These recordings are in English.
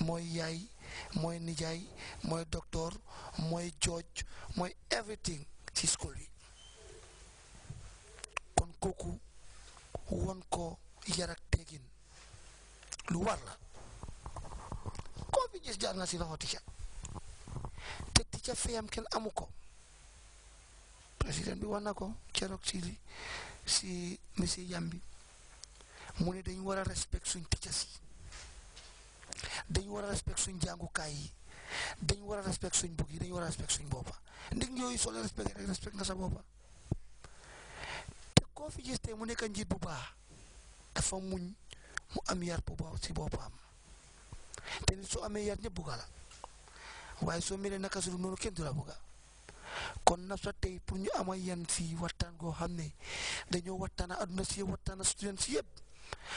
mooy yaay mooy nijaay mooy docteur mooy judge mooy everything ci school bi kon kooku won ko yar ak teggin lu war la koo fi gis jaar na si loxo ticca te ticca feyam kenn amu ko président bi wax na ko keroog si monsieur Yambi mu ne dañu war a respect suñ ticca si dañu war a respect suñ jàngukaay yi dañu war a respect suñ bugg yi dañu war a respect suñ boppa ndig yooyu soo leen respect rek respect nga sa boppa te koo fi gis te mu nekk njiit bu baax dafa muñ mu am yar bu baax si boppam te nit soo amee yar ñëpp bugga la waaye soo melee naka su noonu kenn du la bugga kon na sa tey pour ñu ama yan si waxtaan goo xam ne dañoo waxtaana adduna si yëpp waxtaana student si yëpp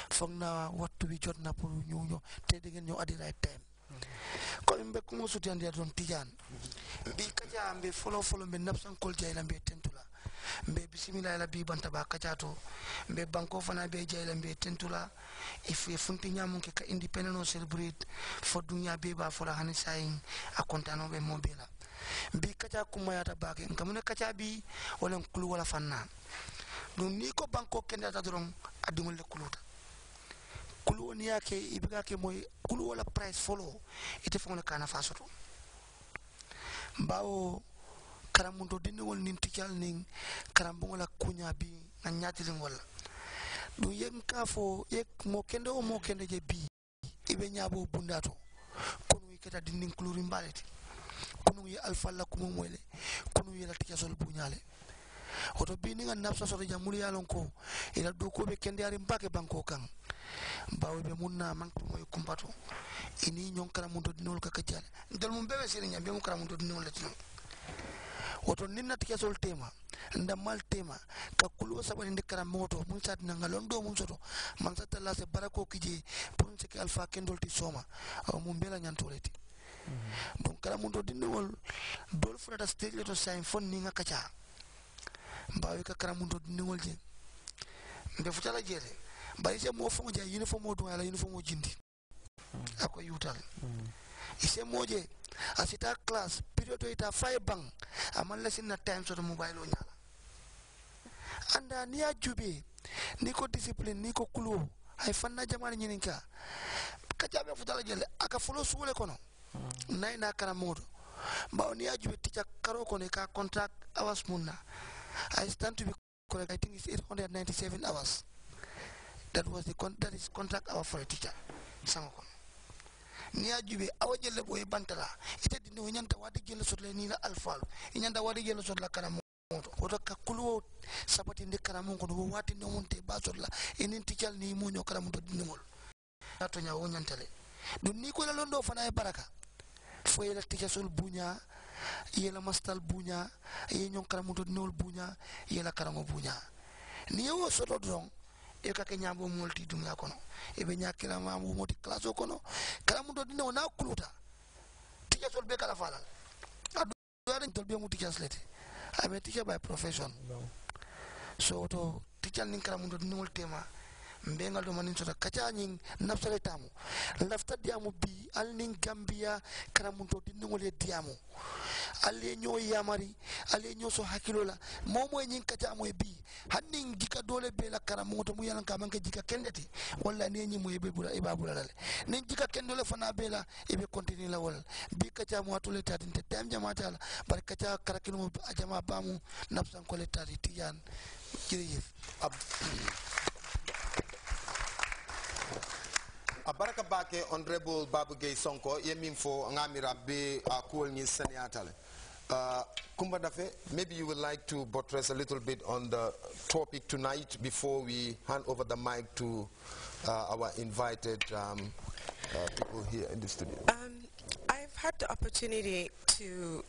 foog na waxtu bi jot na pour ñu ñëw te da ngeen ñëw at the right time kono mbe kumo sutiyandi ya don tijan bi kaja mbe folo mbe napsankol jayla mbe tentula mbe bisimila la bi banta ba kajato mbe banko fana be jayla mbe tentula ife funti nyamunke ka independent o celebrate fo dunya be ba fola hani sayin a kontano be mo bela bi kaja kuma yata bake ngamune kaja bi wala kulu wala fanna dum ni ko banko kenda ta doron adumul le kuluta kulu woni yake ibiga ke moy kulu wala price follow ite fona kana fasoto bawo karamundo dinni wol nin tical nin karambo wala kunya bi na nyatilin wala du yem ka fo yek mo kende o mo kende je bi ibe nyabo bundato kono wi keta dinnin kuluri mbaleti kono wi alfa la kuma moyle kono wi la tikasol bunyale oto bi ni nga nafsa soto jamuli yalon ko ila do ko be kende ari mbake banko kan bawo be munna manko moy kumpato ini nyon karamundo dinol ka kajale ndol mum bebe sirinya be mu karamundo dinol la tino oto ninna tikasol tema ndamal tema ka kulo sabani de karamoto mun sat na ngalon do mun soto man sat la se barako kije pour ce que alpha kendol ti soma aw mum bela nyantoleti donc karamundo dinol dol fura stage to sign fon ni nga kacha mbawi ka karamundo dinol je mbe futala jere bari se mo fo ja uniform o do ala uniform o jindi ako yutal ise moje asita class period ita 5 bang amal lesson na time so mobile o nyala anda ni ajube ni ko discipline ni ko kulo ay fanna jamani nyininka kajabe futala jele aka fulo sule kono nay na karamodo bawo ni ajube tika karo kono ka contract hours munna I stand to be correct. I think it's 897 hours. That was that is contract hour for a teacher. Samako. Niya jube awa jelle boy bantala. Ite dino nyanta wadi jelle sodle ni la alfalu. Nyanta wadi jelle sodla karamo. Oto kakulu sabati ndi karamo kono wati no monte ba sodla. Inin teacher ni mo nyo karamo do dinol. Nato nya wonyantale. Dun ni ko la londo fana e baraka. Fo yela teacher sol bunya yela mastal bunya ye nyon karamuto nol bunya yela karango bunya ni yo soto don e ka kenya bo molti dum ya kono e be nyakira ma mo moti class o kono karamuto dino na kuluta tija sol be kala falal adu aren tol be muti jaslete I'm a teacher by profession so to teacher nin karamuto nol tema mbengal do manin sota kacha nyin nafsale tamu lafta diamu bi al nin gambia karamuto dinngol e diamu alle nyo yamari alle nyo so hakilola momo nyin kacha mo e bi hannin jika dole be la karamuto mu yalan kamanke jika kendeti walla ne nyi mo e be bula e babula dale nin jika kendole fana be la e be continue la wal bi kacha mo atole tadinte tem jamata la bar kacha karakino ajama bamu nafsan ko le tadi tiyan jireyef Baraka Bake, Honorable Babu Gay Sonko, Yeminfo, Ngamira be Cool News Seniatale. Kumba Dafe, maybe you would like to buttress a little bit on the topic tonight before we hand over the mic to our invited people here in the studio. I've had the opportunity to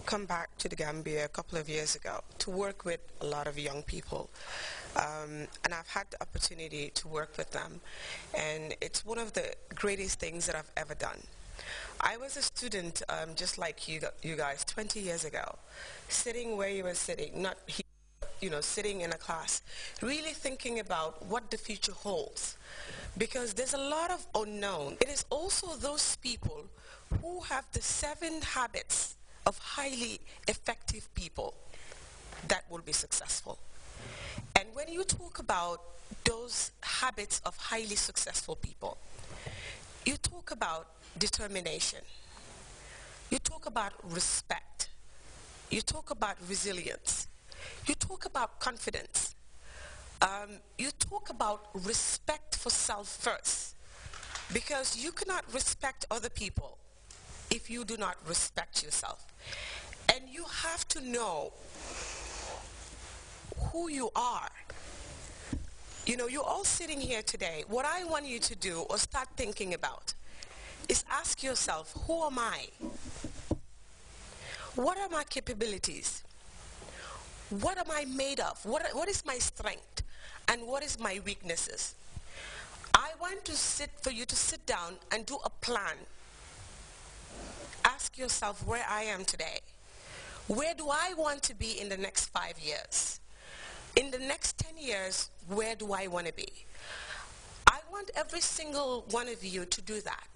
come back to the Gambia a couple of years ago to work with a lot of young people. And I've had the opportunity to work with them, and it's one of the greatest things that I've ever done. I was a student just like you guys 20 years ago, sitting where you were sitting, not here, sitting in a class, really thinking about what the future holds. Because there's a lot of unknown. It is also those people who have the 7 habits of highly effective people that will be successful. And when you talk about those habits of highly successful people, you talk about determination. You talk about respect. You talk about resilience. You talk about confidence. You talk about respect for self first. Because you cannot respect other people if you do not respect yourself. And you have to know who you are. You're all sitting here today. What I want you to do or start thinking about is ask yourself, who am I? What are my capabilities? What am I made of? What is my strength? And what is my weaknesses? I want for you to sit down and do a plan. Ask yourself where I am today. Where do I want to be in the next 5 years? In the next 10 years, where do I want to be? I want every single one of you to do that.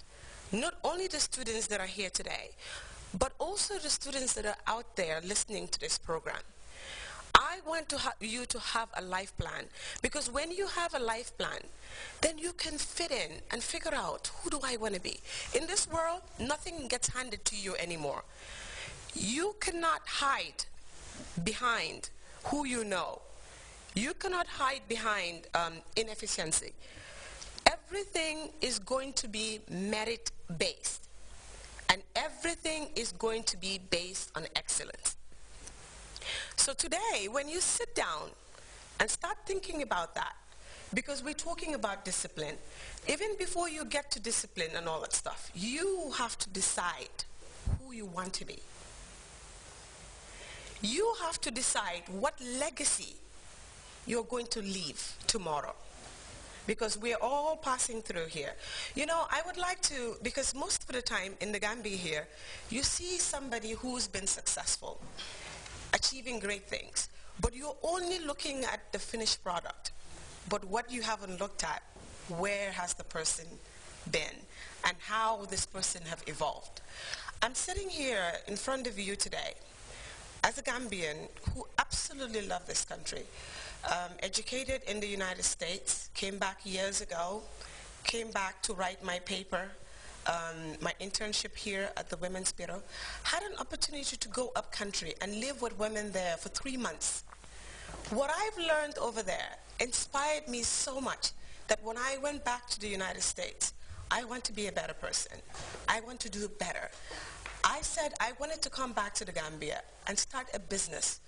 Not only the students that are here today, but also the students that are out there listening to this program. I want you to have a life plan, because when you have a life plan, then you can fit in and figure out, who do I want to be? In this world, nothing gets handed to you anymore. You cannot hide behind who you know. You cannot hide behind inefficiency. Everything is going to be merit-based, and everything is going to be based on excellence. So today, when you sit down and start thinking about that, because we're talking about discipline, even before you get to discipline and all that stuff, you have to decide who you want to be. You have to decide what legacy you're going to leave tomorrow, because we're all passing through here. I would like to, because most of the time in the Gambia here, you see somebody who's been successful, achieving great things, but you're only looking at the finished product. But what you haven't looked at, where has the person been and how this person have evolved. I'm sitting here in front of you today as a Gambian who absolutely love this country. Educated in the United States, came back years ago, came back to write my paper, my internship here at the Women's Bureau, had an opportunity to go up country and live with women there for 3 months. What I've learned over there inspired me so much that when I went back to the United States, I want to be a better person. I want to do better. I said I wanted to come back to the Gambia and start a business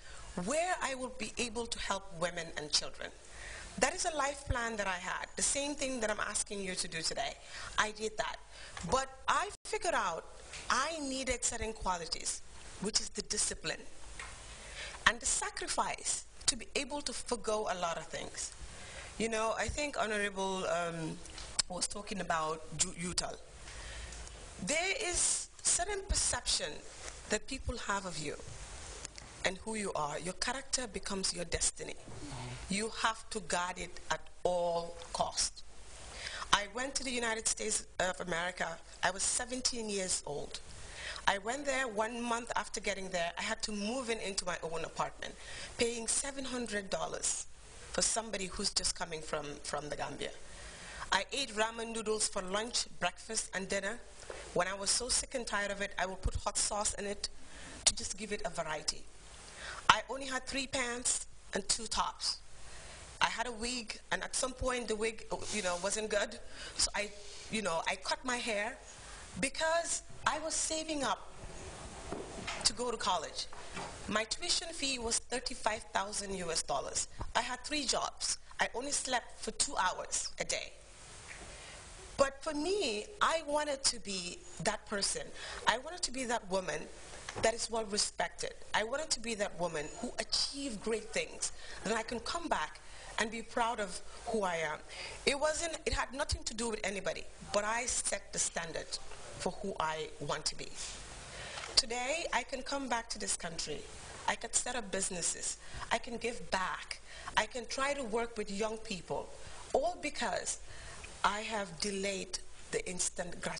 where I will be able to help women and children. That is a life plan that I had. The same thing that I'm asking you to do today. I did that. But I figured out I needed certain qualities, which is the discipline and the sacrifice to be able to forgo a lot of things. I think Honorable was talking about Utal. There is certain perception that people have of you and who you are. Your character becomes your destiny. You have to guard it at all costs. I went to the United States of America. I was 17 years old. I went there 1 month after getting there. I had to move into my own apartment, paying $700 for somebody who's just coming from the Gambia. I ate ramen noodles for lunch, breakfast, and dinner. When I was so sick and tired of it, I would put hot sauce in it to just give it a variety. I only had 3 pants and 2 tops. I had a wig, and at some point the wig, wasn't good. So I cut my hair because I was saving up to go to college. My tuition fee was $35,000 US. I had 3 jobs. I only slept for 2 hours a day. But for me, I wanted to be that person. I wanted to be that woman that is well respected. I wanted to be that woman who achieved great things. Then I can come back and be proud of who I am. It had nothing to do with anybody, but I set the standard for who I want to be. Today, I can come back to this country I can set up businesses, I can give back, I can try to work with young people, all because I have delayed the instant gratification.